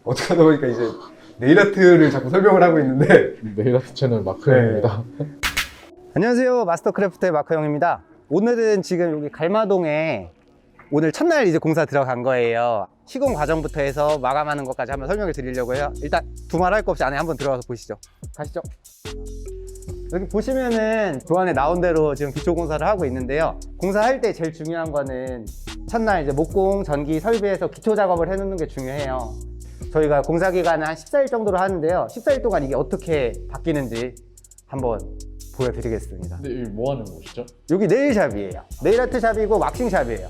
어떻게 하다 보니까 이제 네일 아트를 자꾸 설명을 하고 있는데 네일 아트 채널 마크형입니다. 안녕하세요, 마스터크래프트의 마크형입니다. 오늘은 지금 여기 갈마동에 오늘 첫날 이제 공사 들어간 거예요. 시공 과정부터 해서 마감하는 것까지 한번 설명을 드리려고 해요. 일단 두말할 거 없이 안에 한번 들어가서 보시죠. 가시죠. 여기 보시면은 조안에 나온 대로 지금 기초 공사를 하고 있는데요. 공사할 때 제일 중요한 거는 첫날 이제 목공, 전기, 설비에서 기초 작업을 해놓는 게 중요해요. 저희가 공사 기간은 한 14일 정도로 하는데요. 14일 동안 이게 어떻게 바뀌는지 한번 보여드리겠습니다. 근데 여기 뭐 하는 곳이죠? 여기 네일샵이에요. 네일 아트 샵이고 왁싱샵이에요.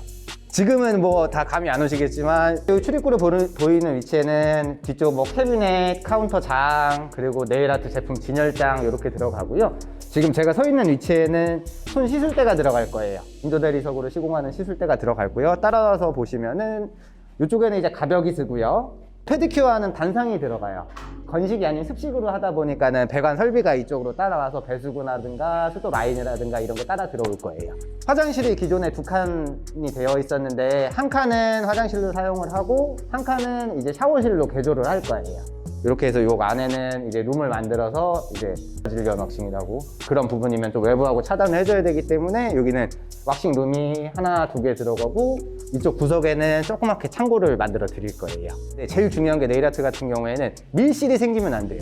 지금은 뭐 다 감이 안 오시겠지만 여기 출입구로 보이는 위치에는 뒤쪽 뭐 캐비넷, 카운터 장, 그리고 네일 아트 제품 진열장 이렇게 들어가고요. 지금 제가 서 있는 위치에는 손 시술대가 들어갈 거예요. 인조대리석으로 시공하는 시술대가 들어갈고요. 따라와서 보시면은 이쪽에는 이제 가벽이스고요. 페디큐어하는 단상이 들어가요. 건식이 아닌 습식으로 하다 보니까는 배관 설비가 이쪽으로 따라와서 배수구라든가 수도 라인이라든가 이런 거 따라 들어올 거예요. 화장실이 기존에 두 칸이 되어 있었는데 한 칸은 화장실로 사용을 하고 한 칸은 이제 샤워실로 개조를 할 거예요. 이렇게 해서 이 안에는 이제 룸을 만들어서 이제 질견 왁싱이라고 그런 부분이면 좀 외부하고 차단을 해줘야 되기 때문에 여기는 왁싱 룸이 하나, 두 개 들어가고 이쪽 구석에는 조그맣게 창고를 만들어 드릴 거예요. 근데 제일 중요한 게 네일 아트 같은 경우에는 밀실이 생기면 안 돼요.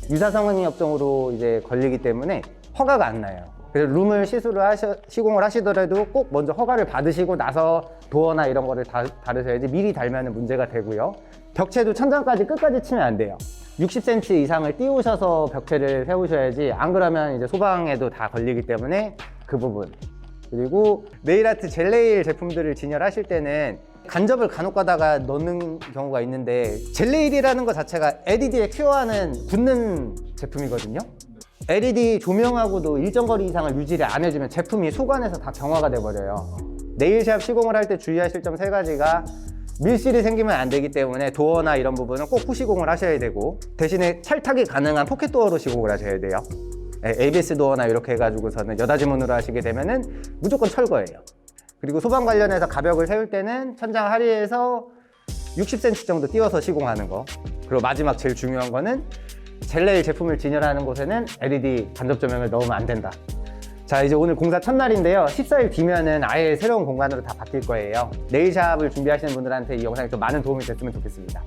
유사성은이 업종으로 이제 걸리기 때문에 허가가 안 나요. 그래서 룸을 시공을 하시더라도 꼭 먼저 허가를 받으시고 나서 도어나 이런 거를 다루셔야지 미리 달면 문제가 되고요. 벽체도 천장까지 끝까지 치면 안 돼요. 60cm 이상을 띄우셔서 벽체를 세우셔야지 안 그러면 이제 소방에도 다 걸리기 때문에 그 부분. 그리고 네일 아트 젤네일 제품들을 진열하실 때는 간접을 간혹 가다가 넣는 경우가 있는데 젤네일이라는 것 자체가 LED에 큐어하는 붙는 제품이거든요. LED 조명하고도 일정 거리 이상을 유지를 안 해주면 제품이 소관에서 다 경화가 돼버려요. 네일샵 시공을 할 때 주의하실 점 3가지가 밀실이 생기면 안 되기 때문에 도어나 이런 부분은 꼭 후시공을 하셔야 되고 대신에 찰탁이 가능한 포켓 도어로 시공을 하셔야 돼요. ABS 도어나 이렇게 해가지고서는 여닫이문으로 하시게 되면은 무조건 철거예요. 그리고 소방 관련해서 가벽을 세울 때는 천장 하리에서 60cm 정도 띄워서 시공하는 거. 그리고 마지막 제일 중요한 거는 젤네일 제품을 진열하는 곳에는 LED 간접 조명을 넣으면 안 된다. 자, 이제 오늘 공사 첫날인데요. 14일 뒤면은 아예 새로운 공간으로 다 바뀔 거예요. 네일샵을 준비하시는 분들한테 이 영상이 좀 많은 도움이 됐으면 좋겠습니다.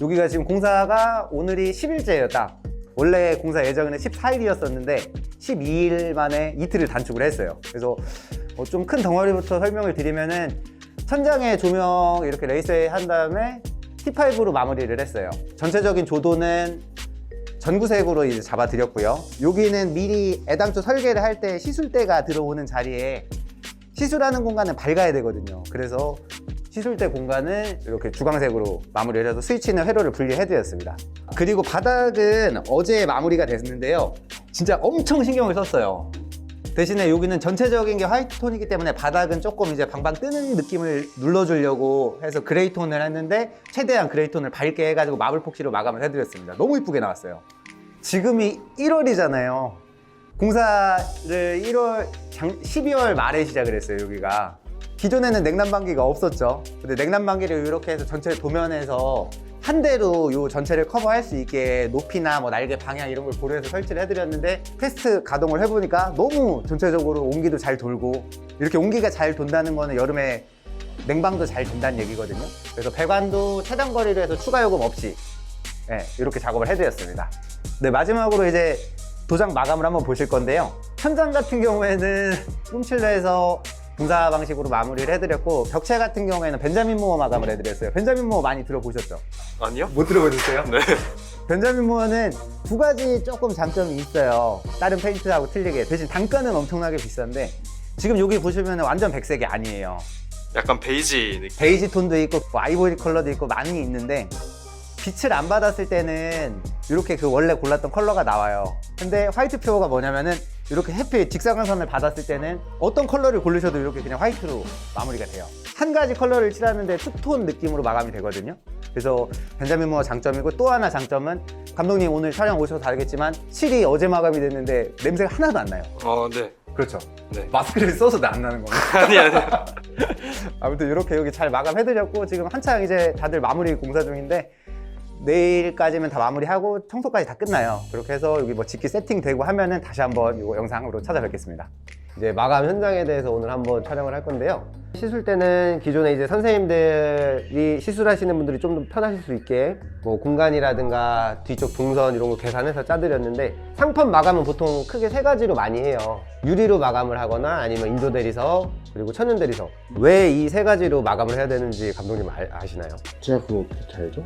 여기가 지금 공사가 오늘이 10일째예요, 딱. 원래 공사 예정은 14일이었었는데 12일 만에 이틀을 단축을 했어요. 그래서 좀 큰 덩어리부터 설명을 드리면은 천장에 조명 이렇게 레이스에 한 다음에 T5로 마무리를 했어요. 전체적인 조도는 전구색으로 이제 잡아드렸고요. 여기는 미리 애당초 설계를 할 때 시술대가 들어오는 자리에 시술하는 공간은 밝아야 되거든요. 그래서 시술대 공간을 이렇게 주광색으로 마무리를 해서 스위치는 회로를 분리해드렸습니다. 그리고 바닥은 어제 마무리가 됐는데요. 진짜 엄청 신경을 썼어요. 대신에 여기는 전체적인 게 화이트 톤이기 때문에 바닥은 조금 이제 방방 뜨는 느낌을 눌러주려고 해서 그레이 톤을 했는데 최대한 그레이 톤을 밝게 해가지고 마블 폭시로 마감을 해드렸습니다. 너무 이쁘게 나왔어요. 지금이 1월이잖아요. 공사를 12월 말에 시작을 했어요, 여기가. 기존에는 냉난방기가 없었죠. 근데 냉난방기를 이렇게 해서 전체 도면에서 한 대로 이 전체를 커버할 수 있게 높이나 뭐 날개 방향 이런 걸 고려해서 설치를 해드렸는데 테스트 가동을 해보니까 너무 전체적으로 온기도 잘 돌고 이렇게 온기가 잘 돈다는 거는 여름에 냉방도 잘 된다는 얘기거든요. 그래서 배관도 최단 거리로 해서 추가 요금 없이 이렇게 작업을 해드렸습니다. 네, 마지막으로 이제 도장 마감을 한번 보실 건데요. 천장 같은 경우에는 룸칠러에서 공사 방식으로 마무리를 해드렸고 벽체 같은 경우에는 벤자민 무어 마감을 해드렸어요. 벤자민 무어 많이 들어보셨죠? 아니요? 못 들어보셨어요? 네. 벤자민 무어는 두 가지 조금 장점이 있어요. 다른 페인트하고 틀리게. 대신 단가는 엄청나게 비싼데 지금 여기 보시면 완전 백색이 아니에요. 약간 베이지 느낌. 베이지 톤도 있고 뭐 아이보리 컬러도 있고 많이 있는데 빛을 안 받았을 때는 이렇게 그 원래 골랐던 컬러가 나와요. 근데 화이트 퓨어가 뭐냐면은 이렇게 햇빛 직사광선을 받았을 때는 어떤 컬러를 고르셔도 이렇게 그냥 화이트로 마무리가 돼요. 한 가지 컬러를 칠하는데 투톤 느낌으로 마감이 되거든요. 그래서 벤자민 무어 장점이고 또 하나 장점은 감독님 오늘 촬영 오셔서 알겠지만 칠이 어제 마감이 됐는데 냄새가 하나도 안 나요. 네. 그렇죠. 네. 마스크를 써서 안 나는 겁니다. 아니 아니. 아무튼 이렇게 여기 잘 마감해드렸고 지금 한창 이제 다들 마무리 공사 중인데 내일까지면 다 마무리하고 청소까지 다 끝나요. 그렇게 해서 여기 뭐 집기 세팅되고 하면은 다시 한번 이거 영상으로 찾아뵙겠습니다. 이제 마감 현장에 대해서 오늘 한번 촬영을 할 건데요. 시술 때는 기존에 이제 선생님들이 시술하시는 분들이 좀 더 편하실 수 있게 뭐 공간이라든가 뒤쪽 동선 이런 거 계산해서 짜드렸는데 상판 마감은 보통 크게 세 가지로 많이 해요. 유리로 마감을 하거나 아니면 인조 대리석 그리고 천연 대리석. 왜 이 세 가지로 마감을 해야 되는지 감독님 아시나요? 제가 그거 잘 알죠?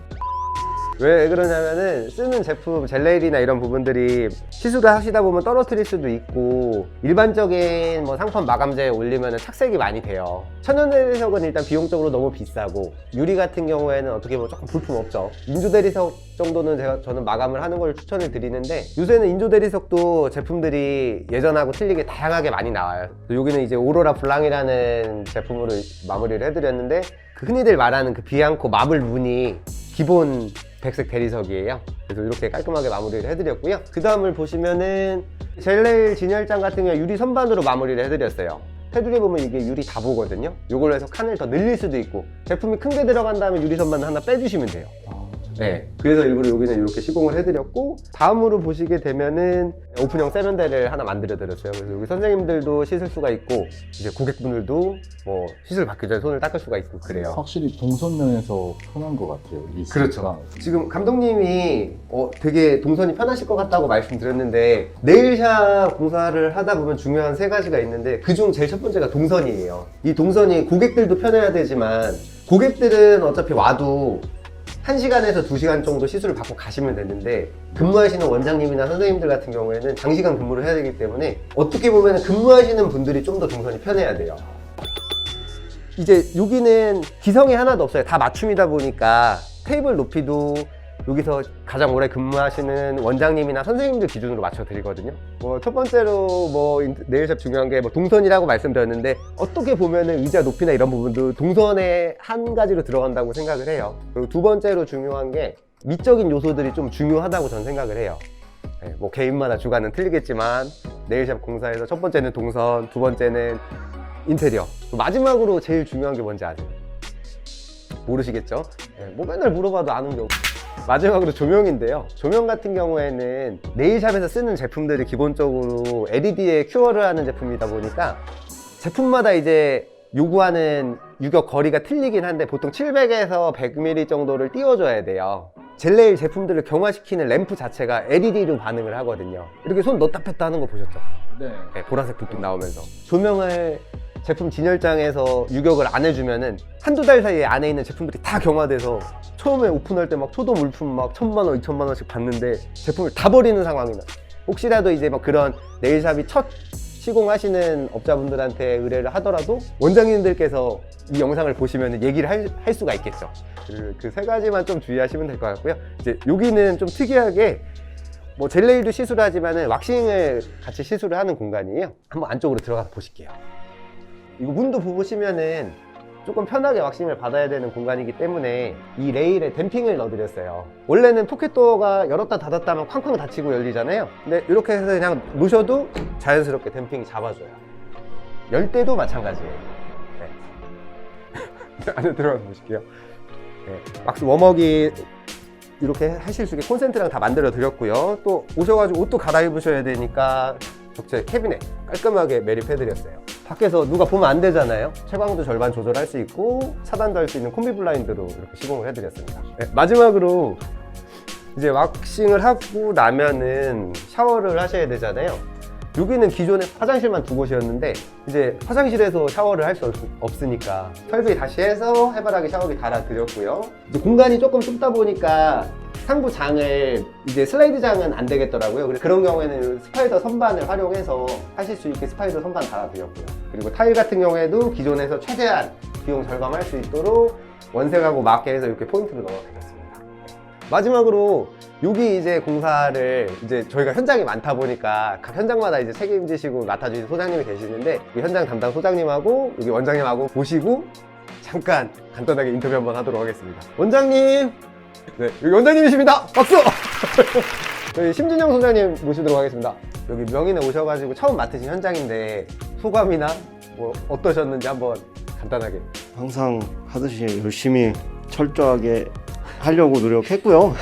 왜 그러냐면은 쓰는 제품 젤레일이나 이런 부분들이 시술을 하시다 보면 떨어뜨릴 수도 있고 일반적인 뭐 상판 마감재에 올리면 착색이 많이 돼요. 천연 대리석은 일단 비용적으로 너무 비싸고 유리 같은 경우에는 어떻게 보면 조금 볼품 없죠. 인조 대리석 정도는 저는 마감을 하는 걸 추천을 드리는데 요새는 인조 대리석도 제품들이 예전하고 틀리게 다양하게 많이 나와요. 여기는 이제 오로라 블랑이라는 제품으로 마무리를 해드렸는데 그 흔히들 말하는 그 비앙코 마블 무늬 기본 백색 대리석이에요. 그래서 이렇게 깔끔하게 마무리를 해드렸고요. 그 다음을 보시면은 젤레일 진열장 같은 경우 유리 선반으로 마무리를 해드렸어요. 테두리에 보면 이게 유리 다보거든요. 이걸로 해서 칸을 더 늘릴 수도 있고 제품이 큰 게 들어간 다음에 유리 선반을 하나 빼주시면 돼요. 네, 그래서 일부러 여기는 이렇게 시공을 해드렸고 다음으로 보시게 되면은 오픈형 세면대를 하나 만들어 드렸어요. 그래서 여기 선생님들도 씻을 수가 있고 이제 고객분들도 뭐 시술 받기 전에 손을 닦을 수가 있고 그래요. 확실히 동선면에서 편한 것 같아요. 그렇죠. 지금 감독님이 되게 동선이 편하실 것 같다고 말씀드렸는데 네일샵 공사를 하다 보면 중요한 세 가지가 있는데 그중 제일 첫 번째가 동선이에요. 이 동선이 고객들도 편해야 되지만 고객들은 어차피 와도 1시간에서 2시간 정도 시술을 받고 가시면 되는데 근무하시는 원장님이나 선생님들 같은 경우에는 장시간 근무를 해야 되기 때문에 어떻게 보면 근무하시는 분들이 좀 더 동선이 편해야 돼요. 이제 여기는 기성이 하나도 없어요. 다 맞춤이다 보니까 테이블 높이도 여기서 가장 오래 근무하시는 원장님이나 선생님들 기준으로 맞춰 드리거든요. 첫 번째로 네일샵 중요한 게 동선이라고 말씀드렸는데 어떻게 보면은 의자 높이나 이런 부분도 동선의 한 가지로 들어간다고 생각을 해요. 그리고 두 번째로 중요한 게 미적인 요소들이 좀 중요하다고 저는 생각을 해요. 네, 개인마다 주관은 틀리겠지만 네일샵 공사에서 첫 번째는 동선, 두 번째는 인테리어, 마지막으로 제일 중요한 게 뭔지 아세요? 모르시겠죠? 네, 맨날 물어봐도 아는 게 없고 마지막으로 조명인데요. 조명 같은 경우에는 네일샵에서 쓰는 제품들이 기본적으로 LED에 큐어를 하는 제품이다 보니까 제품마다 이제 요구하는 유격 거리가 틀리긴 한데 보통 700에서 100mm 정도를 띄워줘야 돼요. 젤레일 제품들을 경화시키는 램프 자체가 LED로 반응을 하거든요. 이렇게 손 넣다 폈다 하는 거 보셨죠? 네. 네, 보라색 불빛 나오면서 조명을 제품 진열장에서 유격을 안 해주면은 한두 달 사이에 안에 있는 제품들이 다 경화돼서 처음에 오픈할 때 막 초도 물품 막 1,000만 원, 2,000만 원씩 받는데 제품을 다 버리는 상황이 나. 혹시라도 이제 그런 네일샵이 첫 시공하시는 업자분들한테 의뢰를 하더라도 원장님들께서 이 영상을 보시면 얘기를 할 수가 있겠죠. 그 세 가지만 좀 주의하시면 될 것 같고요. 이제 여기는 좀 특이하게 젤레일도 시술하지만은 왁싱을 같이 시술을 하는 공간이에요. 한번 안쪽으로 들어가서 보실게요. 이거 문도 보시면은 조금 편하게 왁싱을 받아야 되는 공간이기 때문에 이 레일에 댐핑을 넣어드렸어요. 원래는 포켓도어가 열었다 닫았다 하면 쾅쾅 닫히고 열리잖아요. 근데 이렇게 해서 그냥 놓으셔도 자연스럽게 댐핑이 잡아줘요. 열 때도 마찬가지예요. 네. 안에 들어가서 보실게요. 네. 왁스 워머기 이렇게 하실 수 있게 콘센트랑 다 만들어 드렸고요. 또 오셔가지고 옷도 갈아입으셔야 되니까 적재 캐비넷 깔끔하게 매립해 드렸어요. 밖에서 누가 보면 안 되잖아요. 채광도 절반 조절할 수 있고 차단도 할 수 있는 콤비 블라인드로 이렇게 시공을 해드렸습니다. 네, 마지막으로 이제 왁싱을 하고 나면은 샤워를 하셔야 되잖아요. 여기는 기존에 화장실만 두 곳이었는데 이제 화장실에서 샤워를 할 수 없으니까 설비 다시 해서 해바라기 샤워기 달아드렸고요. 이제 공간이 조금 좁다 보니까 상부 장을 이제 슬라이드 장은 안 되겠더라고요. 그래서 그런 경우에는 스파이더 선반을 활용해서 하실 수 있게 스파이더 선반 달아드렸고요. 그리고 타일 같은 경우에도 기존에서 최대한 비용 절감할 수 있도록 원색하고 맞게 해서 이렇게 포인트를 넣어드렸습니다. 마지막으로 여기 이제 공사를 이제 저희가 현장이 많다 보니까 각 현장마다 이제 책임지시고 맡아주신 소장님이 계시는데 이 현장 담당 소장님하고 여기 원장님하고 보시고 잠깐 간단하게 인터뷰 한번 하도록 하겠습니다. 원장님! 네, 여기 원장님이십니다. 박수! 저희 심진영 소장님 모시도록 하겠습니다. 여기 명인에 오셔가지고 처음 맡으신 현장인데 소감이나 뭐 어떠셨는지 한번 간단하게. 항상 하듯이 열심히 철저하게 하려고 노력했고요.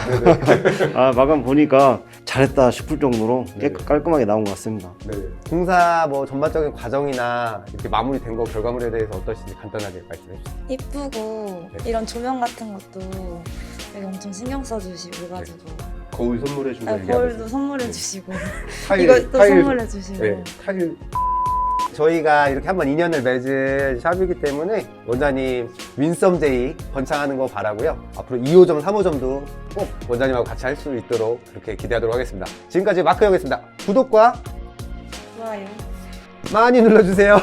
마감 보니까 잘했다 싶을 정도로 깔끔하게 나온 것 같습니다. 네. 공사 뭐 전반적인 과정이나 이렇게 마무리된 거 결과물에 대해서 어떠신지 간단하게 말씀해 주세요. 이쁘고 네. 이런 조명 같은 것도 되게 엄청 신경 써주시고 해가지고 거울 선물해 준거 거울도 선물해 주시고 타일, 이것도 타일, 선물해 주시고 네, 타일. 저희가 이렇게 한번 인연을 맺은 샵이기 때문에 원장님 윈썸제이 번창하는 거 바라고요. 앞으로 2호점, 3호점도 꼭 원장님하고 같이 할 수 있도록 그렇게 기대하도록 하겠습니다. 지금까지 마크였습니다. 구독과 좋아요. 많이 눌러주세요.